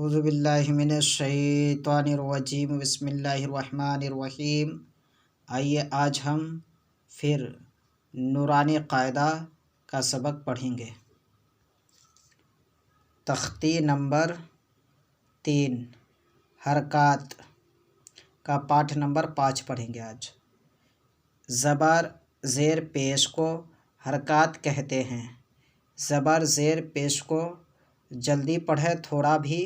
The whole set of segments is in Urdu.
اعوذ باللہ من الشیطان الرجیم، بسم اللہ الرحمن الرحیم۔ آئیے آج ہم پھر نورانی قاعدہ کا سبق پڑھیں گے۔ تختی نمبر 3 حرکات کا پاٹھ نمبر 5 پڑھیں گے آج۔ زبر زیر پیش کو حرکات کہتے ہیں۔ زبر زیر پیش کو جلدی پڑھیں، تھوڑا بھی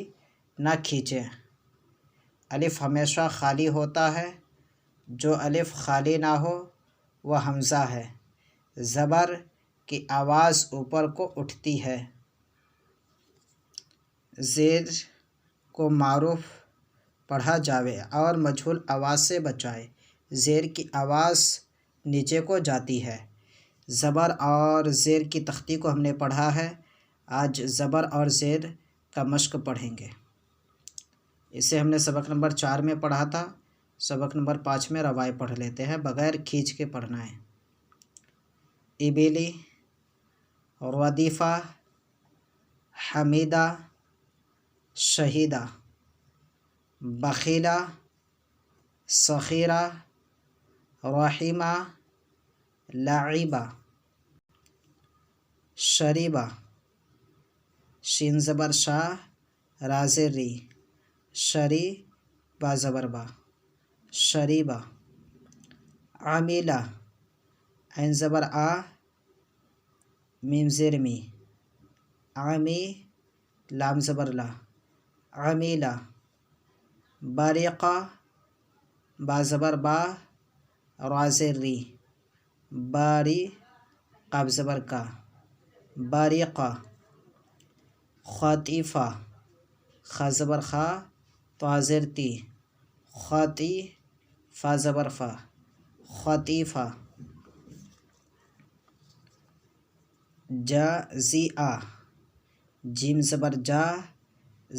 نہ کھینچیں۔ الف ہمیشہ خالی ہوتا ہے، جو الف خالی نہ ہو وہ حمزہ ہے۔ زبر کی آواز اوپر کو اٹھتی ہے۔ زیر کو معروف پڑھا جاوے اور مجہول آواز سے بچائے۔ زیر کی آواز نیچے کو جاتی ہے۔ زبر اور زیر کی تختی کو ہم نے پڑھا ہے، آج زبر اور زیر کا مشق پڑھیں گے۔ اسے ہم نے سبق نمبر 4 میں پڑھا تھا، سبق نمبر 5 میں روائے پڑھ لیتے ہیں، بغیر کھینچ کے پڑھنا ہے۔ ابلی، ردیفہ، حمیدہ، شہیدہ، بخیلہ، سخیرہ، رحیمہ، لعیبہ، شریبہ، شین زبر شاہ، را زیر ری، شری با زبر با، شریبہ۔ عمیلہ، عین زبر آ، میم زیر می، عمی، لام زبر لا، عمیلہ۔ باریقہ، با زبر با، را زیر ری، باری، قاف زبر کا، باریقہ۔ خاطیفہ، خا زبر خا، طا زیر تی، خاطی، فا زبر فا، خاطیفہ۔ جازیہ، جیم زبر جا،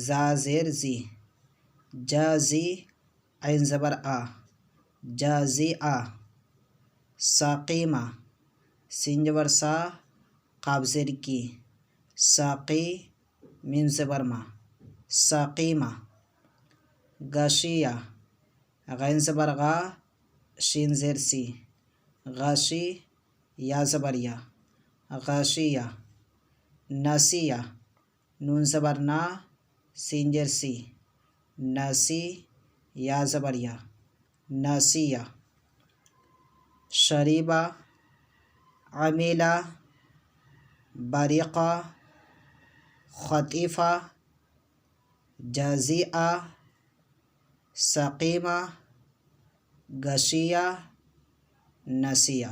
زا زیر زی، جازی، عین زبر آ، جازیہ۔ ساقیمہ، سین زبر سا، قاف زیر کی، ساقی، میم زبر ما، ساقیمہ۔ غاشیہ، غین زبر غا، شین زیر سی، غاشی، یا زبر یا، غاشیہ۔ ناسیہ، نون زبر نا، سین زیر سی، ناسی، یا زبر یا، ناسیہ۔ شریبہ، عمیلہ، باریقہ، خاطیفہ، جازیہ، ساقیمہ، غاشیہ، ناسیہ۔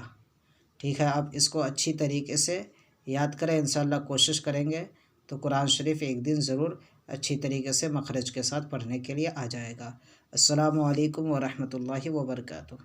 ٹھیک ہے، اب اس کو اچھی طریقے سے یاد کریں، انشاءاللہ کوشش کریں گے تو قرآن شریف ایک دن ضرور اچھی طریقے سے مخرج کے ساتھ پڑھنے کے لیے آ جائے گا۔ السلام علیکم ورحمۃ اللہ وبرکاتہ۔